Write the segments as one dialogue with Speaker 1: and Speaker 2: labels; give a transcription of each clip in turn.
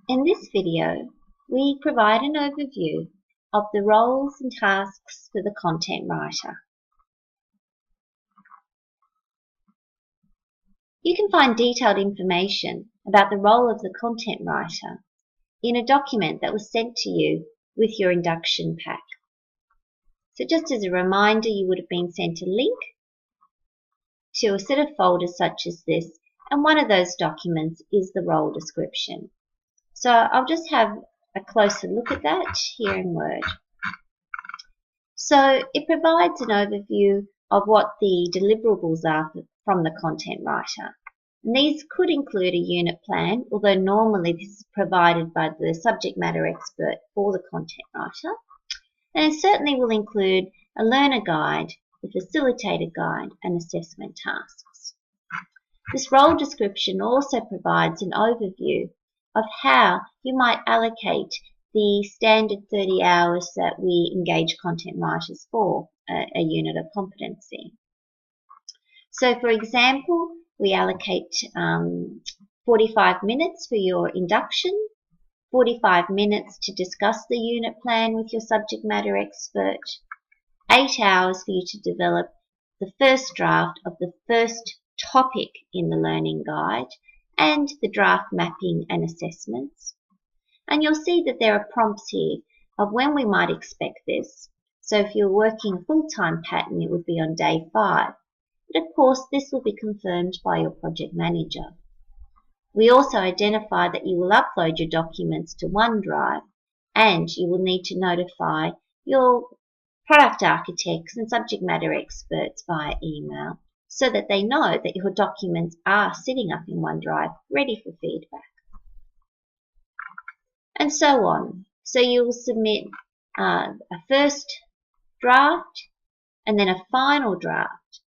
Speaker 1: In this video, we provide an overview of the roles and tasks for the content writer. You can find detailed information about the role of the content writer in a document that was sent to you with your induction pack. So just as a reminder, you would have been sent a link to a set of folders such as this, and one of those documents is the role description. So I'll just have a closer look at that here in Word. So it provides an overview of what the deliverables are from the content writer. And these could include a unit plan, although normally this is provided by the subject matter expert for the content writer. And it certainly will include a learner guide, a facilitator guide, and assessment tasks. This role description also provides an overview of how you might allocate the standard 30 hours that we engage content writers for a unit of competency. So for example, we allocate 45 minutes for your induction, 45 minutes to discuss the unit plan with your subject matter expert, 8 hours for you to develop the first draft of the first topic in the learning guide, and the draft mapping and assessments. And you'll see that there are prompts here of when we might expect this. So if you're working a full-time pattern, it would be on day 5. But of course, this will be confirmed by your project manager. We also identify that you will upload your documents to OneDrive, and you will need to notify your product architects and subject matter experts via email so that they know that your documents are sitting up in OneDrive ready for feedback. And so on. So you will submit a first draft and then a final draft.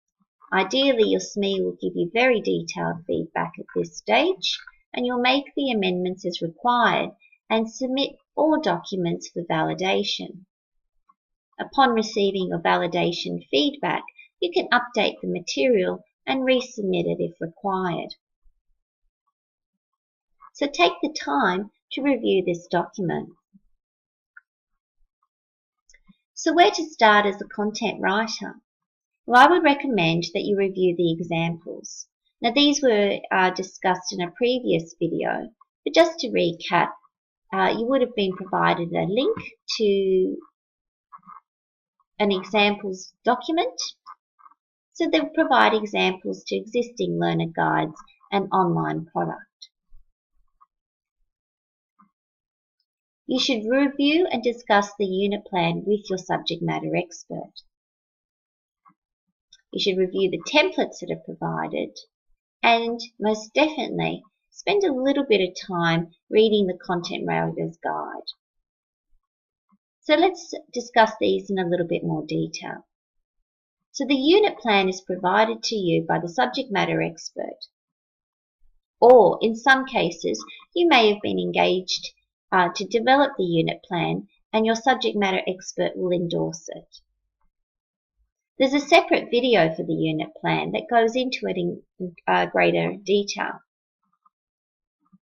Speaker 1: Ideally, your SME will give you very detailed feedback at this stage, and you'll make the amendments as required and submit all documents for validation. Upon receiving your validation feedback, you can update the material and resubmit it if required. So take the time to review this document. So where to start as a content writer? Well, I would recommend that you review the examples. Now these were discussed in a previous video, but just to recap, you would have been provided a link to an examples document. So they'll provide examples to existing learner guides and online product. You should review and discuss the unit plan with your subject matter expert. You should review the templates that are provided, and most definitely spend a little bit of time reading the content writer's guide. So let's discuss these in a little bit more detail. So the unit plan is provided to you by the subject matter expert, or in some cases you may have been engaged to develop the unit plan and your subject matter expert will endorse it. There's a separate video for the unit plan that goes into it in greater detail.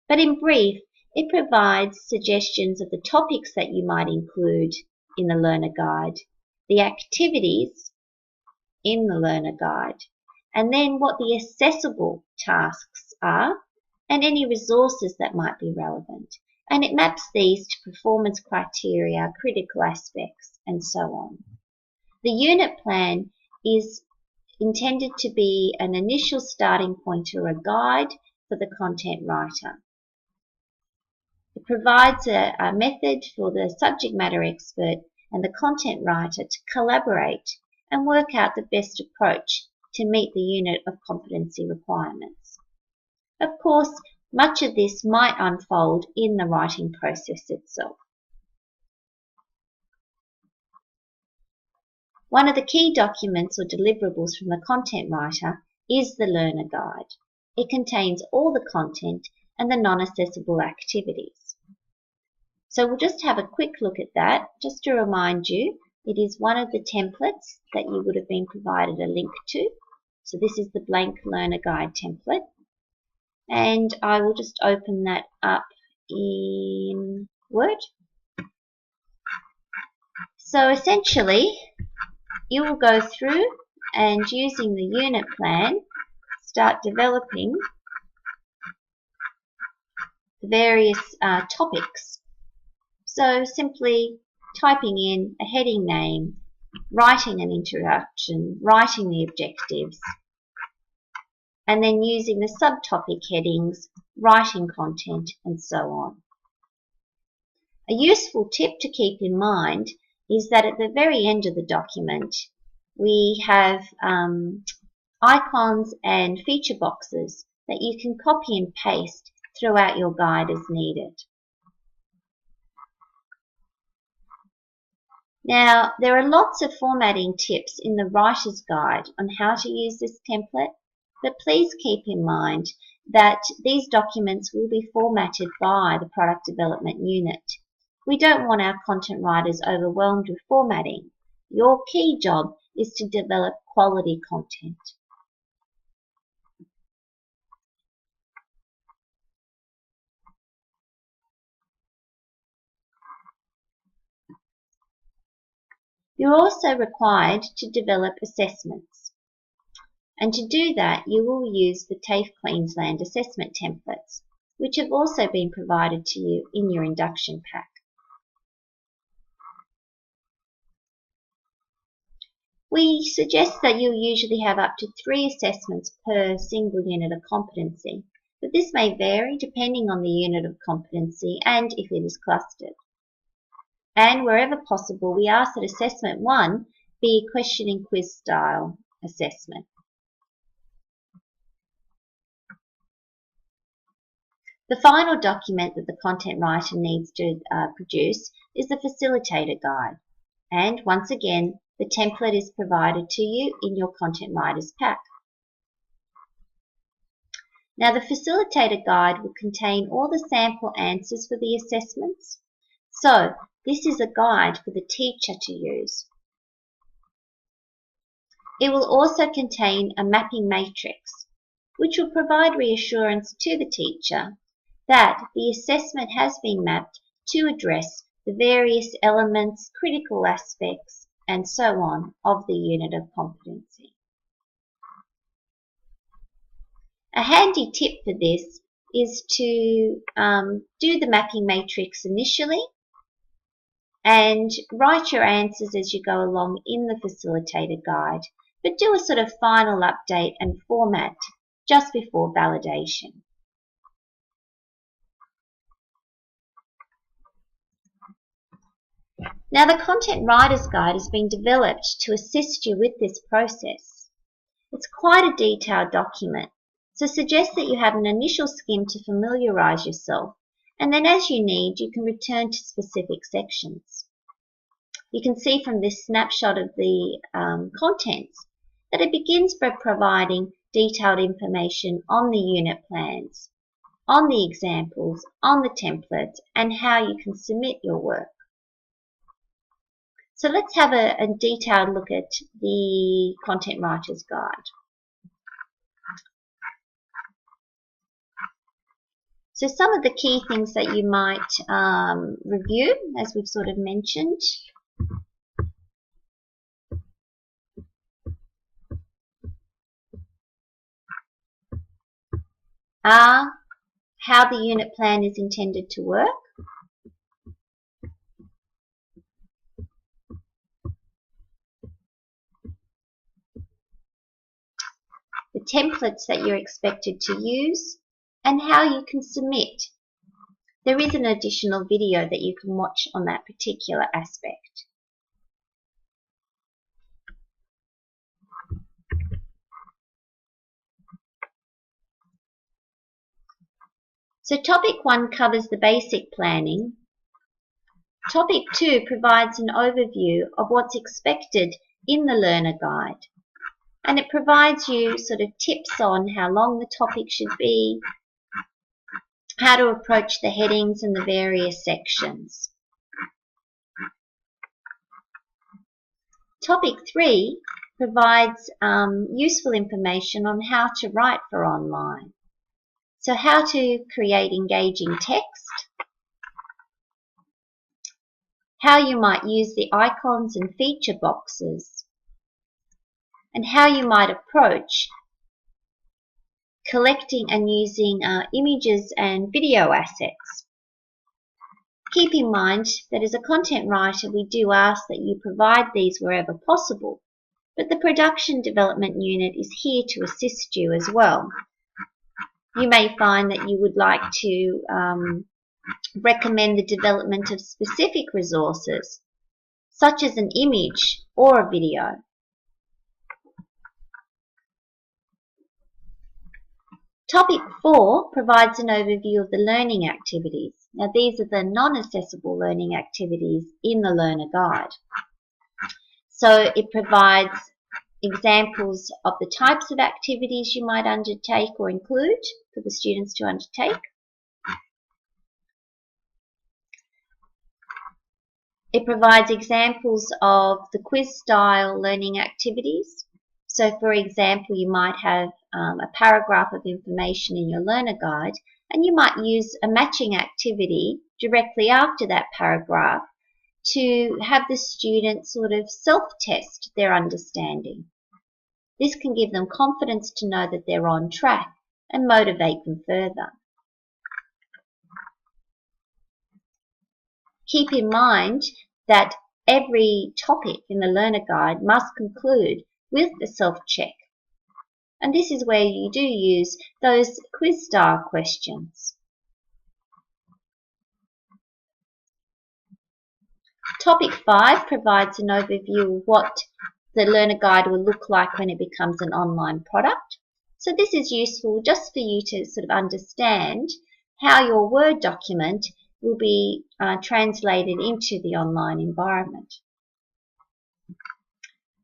Speaker 1: But in brief, it provides suggestions of the topics that you might include in the learner guide, the activities in the learner guide, and then what the accessible tasks are and any resources that might be relevant. And it maps these to performance criteria, critical aspects, and so on. The unit plan is intended to be an initial starting point or a guide for the content writer. It provides a method for the subject matter expert and the content writer to collaborate and work out the best approach to meet the unit of competency requirements. Of course, much of this might unfold in the writing process itself. One of the key documents or deliverables from the content writer is the learner guide. It contains all the content and the non-accessible activities. So we'll just have a quick look at that, just to remind you, it is one of the templates that you would have been provided a link to. So this is the blank learner guide template. And I will just open that up in Word. So essentially, you will go through and using the unit plan, start developing the various topics. So simply typing in a heading name, writing an introduction, writing the objectives, and then using the subtopic headings, writing content, and so on. A useful tip to keep in mind is that at the very end of the document, we have icons and feature boxes that you can copy and paste throughout your guide as needed. Now, there are lots of formatting tips in the Writer's Guide on how to use this template, but please keep in mind that these documents will be formatted by the Product Development Unit. We don't want our content writers overwhelmed with formatting. Your key job is to develop quality content. You're also required to develop assessments. And to do that, you will use the TAFE Queensland assessment templates, which have also been provided to you in your induction pack. We suggest that you'll usually have up to 3 assessments per single unit of competency, but this may vary depending on the unit of competency and if it is clustered. And wherever possible, we ask that assessment 1 be a question and quiz style assessment. The final document that the content writer needs to produce is the facilitator guide. And once again, the template is provided to you in your content writer's pack. Now, the facilitator guide will contain all the sample answers for the assessments. So, this is a guide for the teacher to use. It will also contain a mapping matrix, which will provide reassurance to the teacher that the assessment has been mapped to address the various elements, critical aspects, and so on of the unit of competency. A handy tip for this is to do the mapping matrix initially and write your answers as you go along in the facilitator guide, but do a sort of final update and format just before validation. Now, the Content Writer's Guide has been developed to assist you with this process. It's quite a detailed document, so suggest that you have an initial skim to familiarise yourself, and then as you need, you can return to specific sections. You can see from this snapshot of the contents that it begins by providing detailed information on the unit plans, on the examples, on the templates, and how you can submit your work. So let's have a detailed look at the Content Writer's Guide. So some of the key things that you might review, as we've sort of mentioned, are how the unit plan is intended to work, the templates that you're expected to use, and how you can submit. There is an additional video that you can watch on that particular aspect. So topic 1 covers the basic planning. Topic 2 provides an overview of what's expected in the learner guide. And it provides you sort of tips on how long the topic should be, how to approach the headings and the various sections. Topic 3 provides useful information on how to write for online. So how to create engaging text, how you might use the icons and feature boxes, and how you might approach collecting and using images and video assets. Keep in mind that as a content writer, we do ask that you provide these wherever possible, but the production development unit is here to assist you as well. You may find that you would like to recommend the development of specific resources, such as an image or a video. Topic 4 provides an overview of the learning activities. Now, these are the non-accessible learning activities in the Learner Guide. So it provides examples of the types of activities you might undertake or include for the students to undertake. It provides examples of the quiz-style learning activities. So, for example, you might have a paragraph of information in your learner guide, and you might use a matching activity directly after that paragraph to have the student sort of self-test their understanding. This can give them confidence to know that they're on track and motivate them further. Keep in mind that every topic in the learner guide must conclude with the self-check. And this is where you do use those quiz-style questions. Topic 5 provides an overview of what the learner guide will look like when it becomes an online product. So this is useful just for you to sort of understand how your Word document will be translated into the online environment.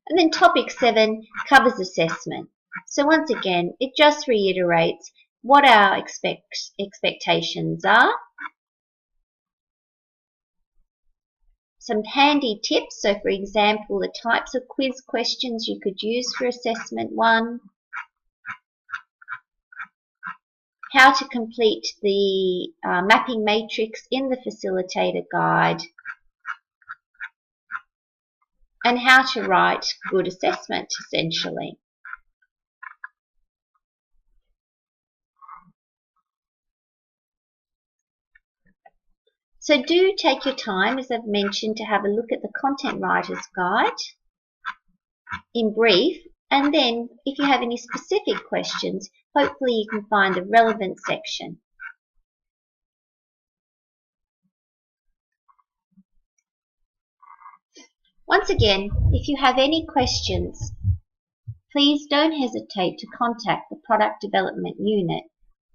Speaker 1: And then topic 7 covers assessment. So once again, it just reiterates what our expectations are. Some handy tips, so for example, the types of quiz questions you could use for assessment 1, how to complete the mapping matrix in the facilitator guide, and how to write good assessment, essentially. So do take your time, as I've mentioned, to have a look at the Content Writer's Guide in brief, and then if you have any specific questions, hopefully you can find the relevant section. Once again, if you have any questions, please don't hesitate to contact the Product Development Unit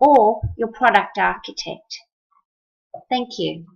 Speaker 1: or your product architect. Thank you.